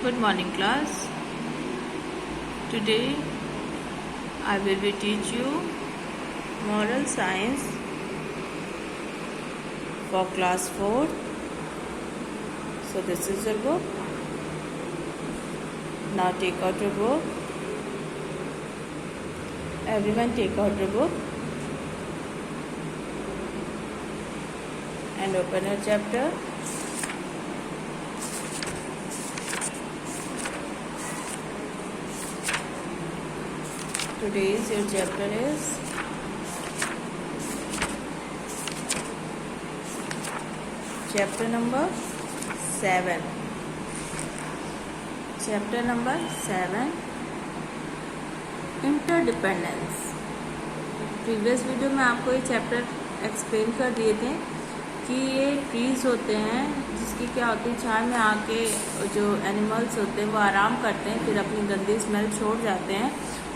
Good morning, class. Today I will be teach you moral science for class 4. So this is your book. Now take out your book. Everyone take out your book and open your chapter. Today's your chapter is chapter number 7. Chapter number 7, interdependence. Previous video में आपको ये chapter explain कर दिए थे कि ये trees होते हैं जिसकी क्या होती है, छाया में आके जो एनिमल्स होते हैं वो आराम करते हैं, फिर अपनी गंदी स्मेल छोड़ जाते हैं.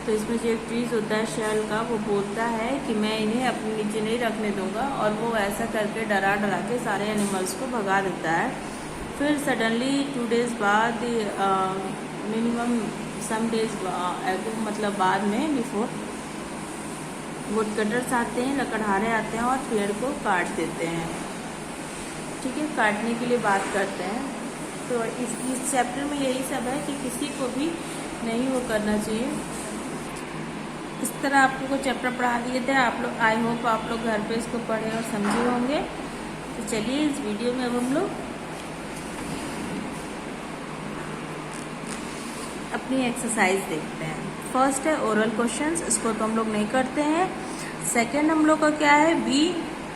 तो इसमें जो एक ट्रीज होता है शेल का, वो बोलता है कि मैं इन्हें अपने नीचे नहीं रखने दूंगा, और वो ऐसा करके डरा के सारे एनिमल्स को भगा देता है. फिर सडनली 2 डेज बाद, मिनिमम सम डेज मतलब बाद में, बिफोर, वुड कटर्स आते हैं, लकड़हारे आते हैं और पेड़ को काट देते हैं. ठीक है, काटने के लिए बात करते हैं. तो इस चैप्टर में यही सब है कि किसी को भी नहीं वो करना चाहिए. इस तरह आप लोग को चैप्टर पढ़ा दिए थे. आप लोग, आई होप आप लोग घर पे इसको पढ़े और समझे होंगे. तो चलिए इस वीडियो में अब हम लोग अपनी एक्सरसाइज देखते हैं. फर्स्ट है ओरल क्वेश्चंस, इसको तो हम लोग नहीं करते हैं. सेकंड हम लोग का क्या है, B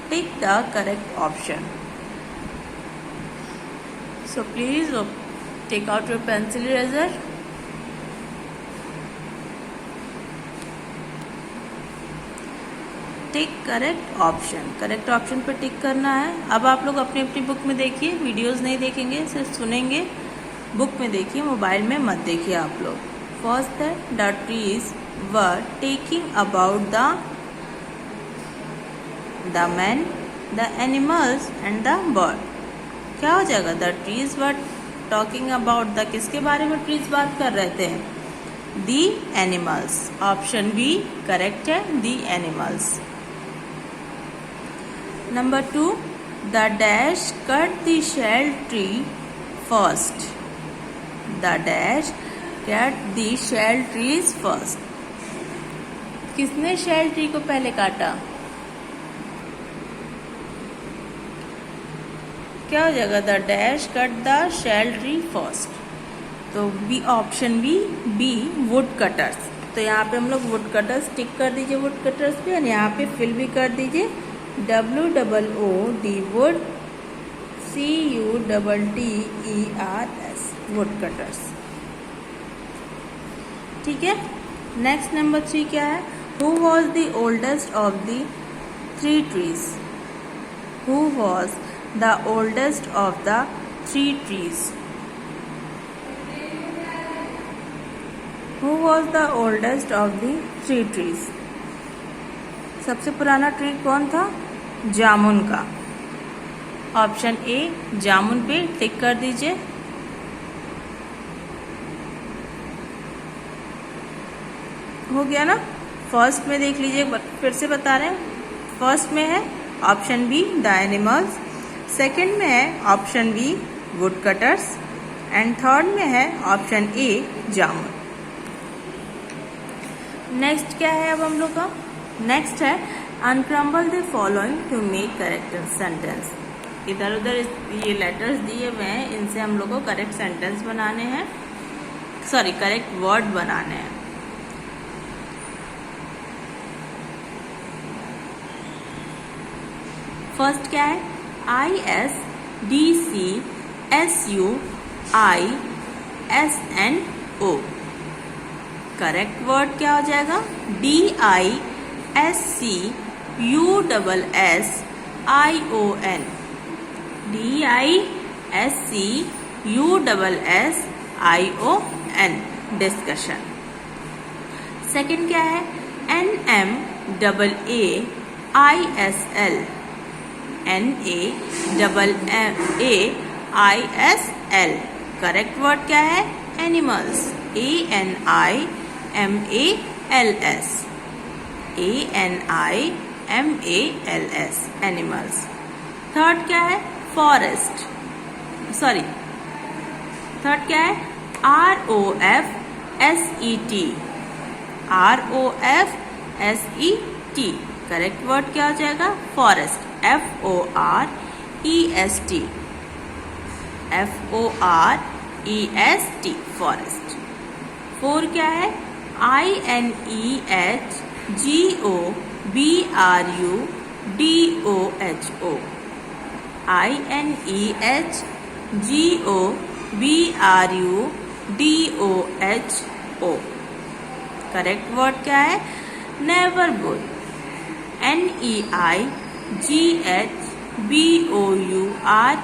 tick the correct option. So please take out your pencil eraser. Tick correct option. Correct option पर टिक करना है. अब आप लोग अपनी अपनी बुक में देखिए, वीडियोस नहीं देखेंगे, सिर्फ सुनेंगे. बुक में देखिए, मोबाइल में मत देखिए आप लोग. फर्स्ट है, the trees were taking about the man, the animals and the bird. क्या हो जाएगा, the trees were talking about the, किसके बारे में ट्रीज बात कर रहे थे, the animals. Option B correct है, the animals. Number 2, the dash cut the shell tree first. The dash cut the shell trees first. किसने शेल ट्री को पहले काटा, क्या हो जाएगा, the dash cut the shell tree first. तो B, option B wood cutters. तो यहाँ पे हम लोग वुड कटर्स टिक कर दीजिए वुड कटर्स पे, और यहाँ पे फिल भी कर दीजिए WOOD would CUTTERS would cutters. ठीक है. नेक्स्ट नंबर 3 क्या है, who was the oldest of the 3 trees. Who was the oldest of the 3 trees. Who was the oldest of the 3 trees? सबसे पुराना ट्री कौन था, जामुन का. ऑप्शन ए जामुन पे टिक कर दीजिए. हो गया ना. फर्स्ट में देख लीजिए, फिर से बता रहे हैं. फर्स्ट में है option B the animals, second में है option B wood cutters, and third में है ऑप्शन ए जामुन. नेक्स्ट क्या है अब हम लोग का, नेक्स्ट है unscramble the following to make correct sentence. इधर उधर ये लेटर्स दिए हुए हैं, इनसे हम लोग को करेक्ट सेंटेंस बनाने हैं, सॉरी करेक्ट वर्ड बनाने हैं. फर्स्ट क्या है, ISDCSUISNO. करेक्ट वर्ड क्या हो जाएगा, DISCUSSION. DISCUSSION discussion. सेकंड क्या है, NMAAISL. NAAAISL करेक्ट वर्ड क्या है? Animals, ANIMALS, ANIMALS, animals. Third क्या है? फॉरेस्ट, सॉरी, थर्ड क्या है? ROFSET, ROFSET, करेक्ट वर्ड क्या हो जाएगा? Forest, FOREST, FOREST, forest. Four क्या है? INEHGOBRUDOHO, INEHGOBRUDOHO, करेक्ट वर्ड क्या है? Neighbourhood, NEIGHBOURHOD,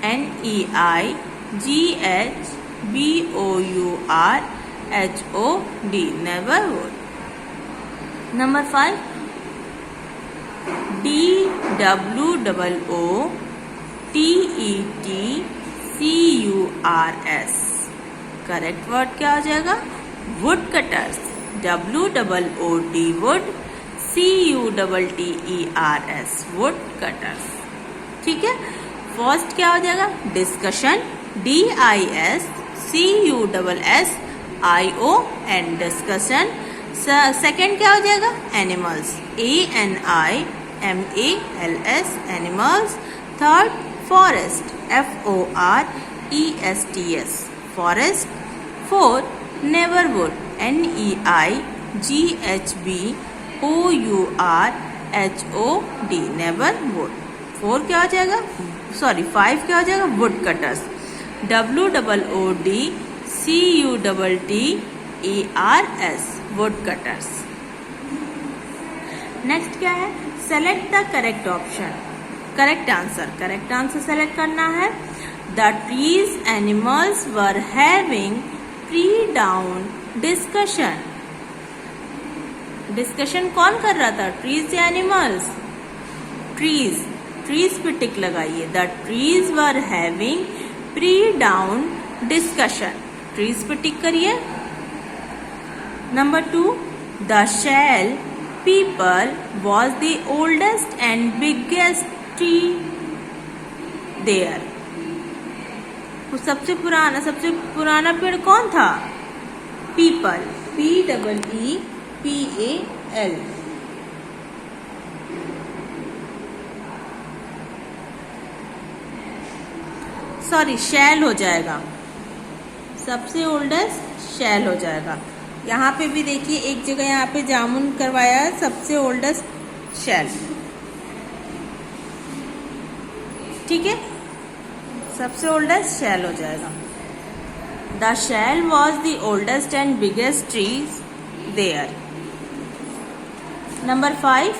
NEIGHBOURHOD, neighbourhood. Number 5, DOOTETCURS, correct word क्या हो जाएगा? Would cutters, WOOD would, CUTTERS, would cutters. ठीक है। फर्स्ट क्या हो जाएगा? Discussion, DISCUSSION, discussion. सेकेंड क्या हो जाएगा? Animals, ANIMALS, animals. Third forest, FORESTS, forest. Fourth neighbourhood, NEIGHBOURHOD, neighbourhood. Four क्या हो जाएगा? सॉरी, 5 क्या हो जाएगा? Would cutters, WOODCUTTERS, would cutters. Next क्या है? Select the correct option, correct answer. Correct answer select करना है। The trees animals were having predawn discussion. Discussion कौन कर रहा था? ट्रीज या एनिमल्स? ट्रीज, ट्रीज पे टिक लगाइए। The trees were having predawn discussion, trees पे टिक करिए। Number 2, the shell peepal was the oldest and biggest tree there. सबसे पुराना पेड़ कौन था? People, PEEPAL। सॉरी, शैल हो जाएगा, सबसे ओल्डेस्ट शैल हो जाएगा। यहाँ पे भी देखिए, एक जगह यहाँ पे जामुन करवाया है, सबसे ओल्डेस्ट शैल। ठीक है, सबसे ओल्डेस्ट शैल हो जाएगा। The shell was the oldest and biggest trees there. Number 5,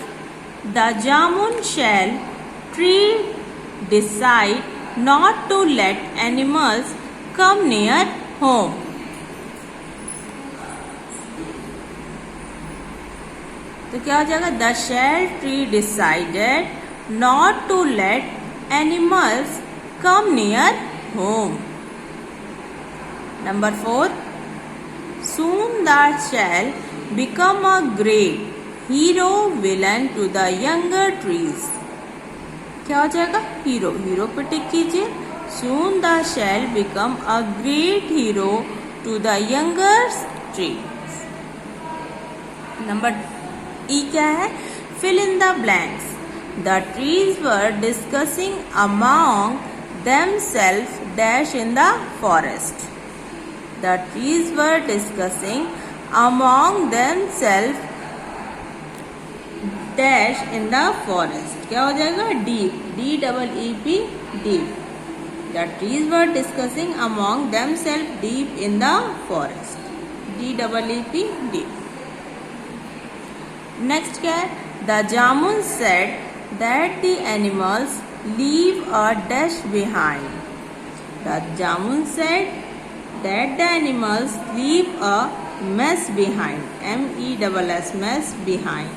the jamun shell tree decide not to let animals come near home। तो क्या हो जाएगा? The shell tree decided not to let animals come near home। Number 4, soon the shell become a great hero villain to the younger trees। क्या हो जाएगा? Hero, hero पे टिक कीजिए। Soon the shall become a great hero to the younger trees। Number E क्या है? Fill in the blanks। The trees were discussing among themselves dash in the forest। The trees were discussing among themselves dash in the forest। क्या हो जाएगा? deep, DEEP, deep। The trees were discussing among themselves deep in the forest, DEEP, deep। Next क्या है? The jamun said that the animals leave a dash behind। The jamun said that the animals leave a mess behind, MESS, mess behind।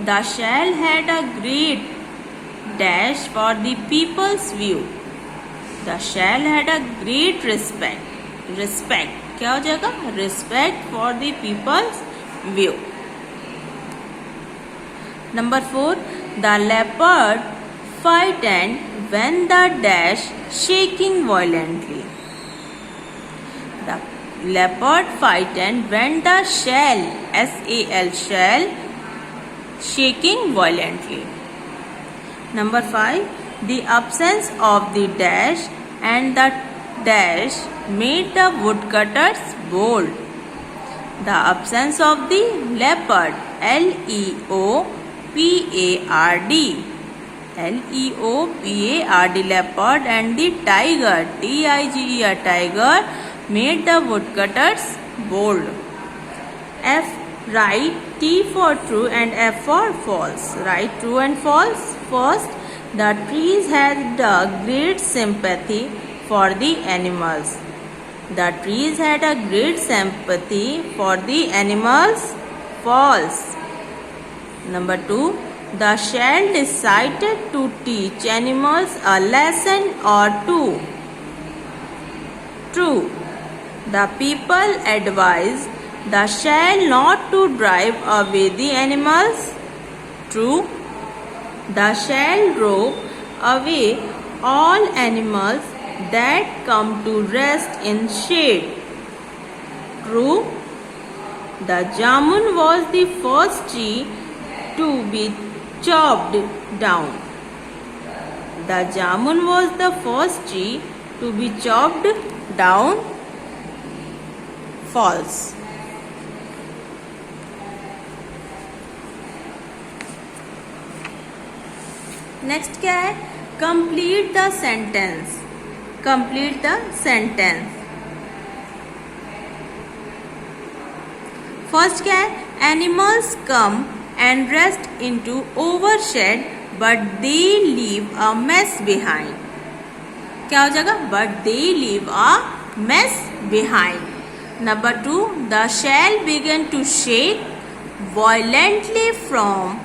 The shell had a great dash for the people's view. The shell had a great respect. क्या हो जाएगा? Respect for the people's view. Number 4. The leopard frightened when the dash shaking violently. The leopard frightened when the shell, S-A-L, shell, shaking violently. Number 5. The absence of the dash and the dash made the woodcutters bold. The absence of the leopard, L-E-O-P-A-R-D, L-E-O-P-A-R-D, leopard, and the tiger, T-I-G-E-R, tiger, made the woodcutters bold. F. Write T for true and F for false. Write true and false. First, the trees had a great sympathy for the animals. The trees had a great sympathy for the animals. False. Number 2. The shell decided to teach animals a lesson or two. True. The people advised the shell not to drive away the animals. True. The shell drove away all animals that come to rest in shade. True. The jamun was the first tree to be chopped down. The jamun was the first tree to be chopped down. False. Next क्या है? Complete the sentence. Complete the sentence. First क्या है? Animals come and rest into overshade but they leave a mess behind. क्या हो जाएगा? But they leave a mess behind. Number 2. The shell began to shake violently from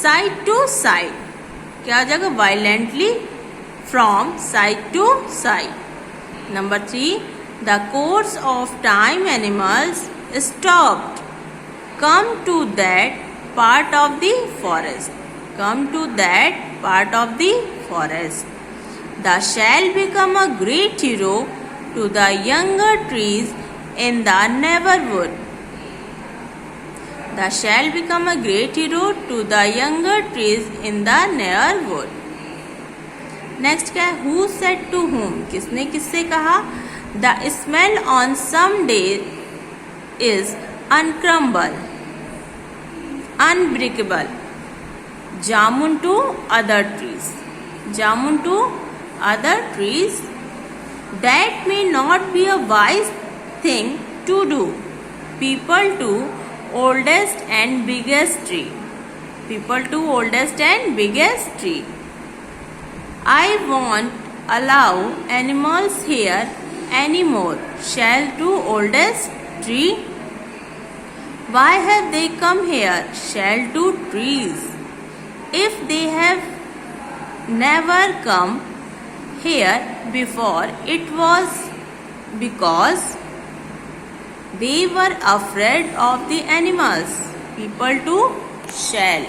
side to side. क्या हो जाएगा? Violently from side to side. Number 3. The course of time animals stopped. Come to that part of the forest. Come to that part of the forest. The shell become a great hero to the younger trees in the neighborhood. The shall become a great hero to the younger trees in the neighborhood. Next क्या है? Who said to whom? किसने किससे कहा? The smell on some days is uncrumble, unbreakable. Jamun to other trees. Jamun to other trees. That may not be a wise thing to do. People to oldest and biggest tree. People to oldest and biggest tree. I won't allow animals here anymore. Shall to oldest tree. Why have they come here? Shall to trees. If they have never come here before, it was because they were afraid of the animals. People to shall.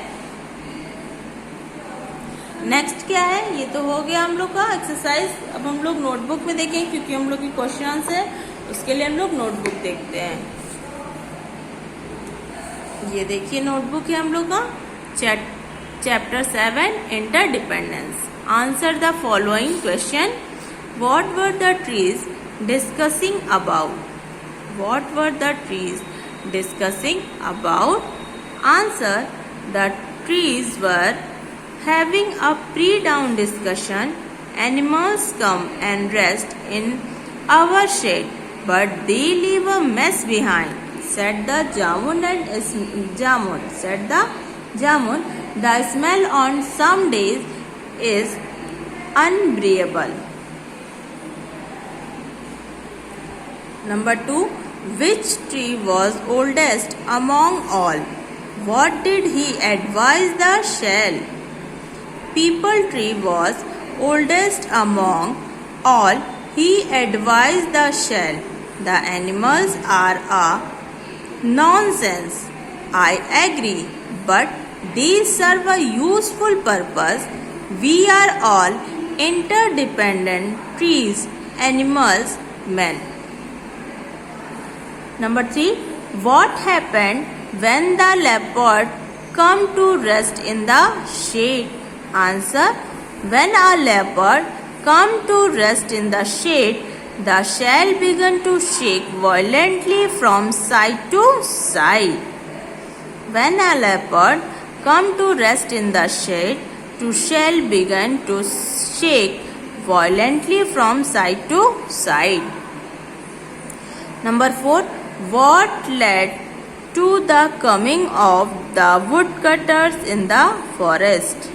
Next क्या है? ये तो हो गया हम लोग का exercise. अब हम लोग नोटबुक में देखें क्योंकि हम लोग की क्वेश्चंस है, उसके लिए हम लोग नोटबुक देखते हैं. ये देखिए नोटबुक है हम लोग का. Chapter 7 interdependence. Answer the following question. What were the trees discussing about? What were the trees discussing about? Answer. The trees were having a pre-dawn discussion. Animals come and rest in our shade, but they leave a mess behind, said the jamun and jamun. Said the jamun. The smell on some days is unbearable. Number 2. Which tree was oldest among all? What did he advise the shell? peepal tree was oldest among all, he advised the shell, the animals are a nonsense. I agree, but these serve a useful purpose. We are all interdependent, trees, animals, men. Number 3. What happened when the leopard come to rest in the shade? Answer. When a leopard come to rest in the shade, the shell began to shake violently from side to side. When a leopard come to rest in the shade, the shell began to shake violently from side to side. Number 4. What led to the coming of the woodcutters in the forest?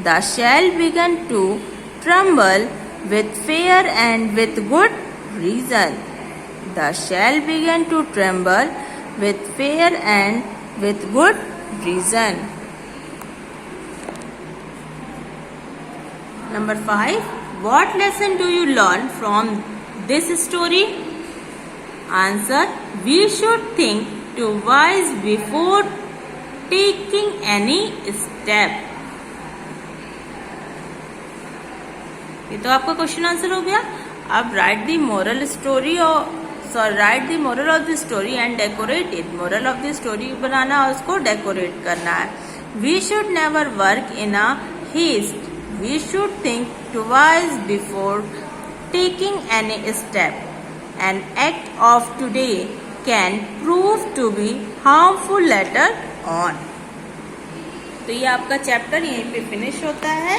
The shell began to tremble with fear and with good reason. The shell began to tremble with fear and with good reason. Number 5. What lesson do you learn from this story? Answer. We should think twice before taking any step. ये तो आपका question answer हो गया. अब write the moral story और write the moral of the story and decorate it. Moral of the story बनाना और उसको डेकोरेट करना है. We should never work in a haste. We should think twice before taking any step. An act of today can prove to be harmful later on. तो ये आपका chapter यहीं पे फिनिश होता है.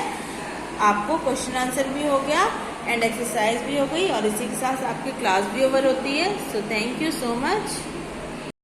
आपको क्वेश्चन आंसर भी हो गया एंड एक्सरसाइज भी हो गई और इसी के साथ आपकी क्लास भी ओवर होती है. So thank you so much.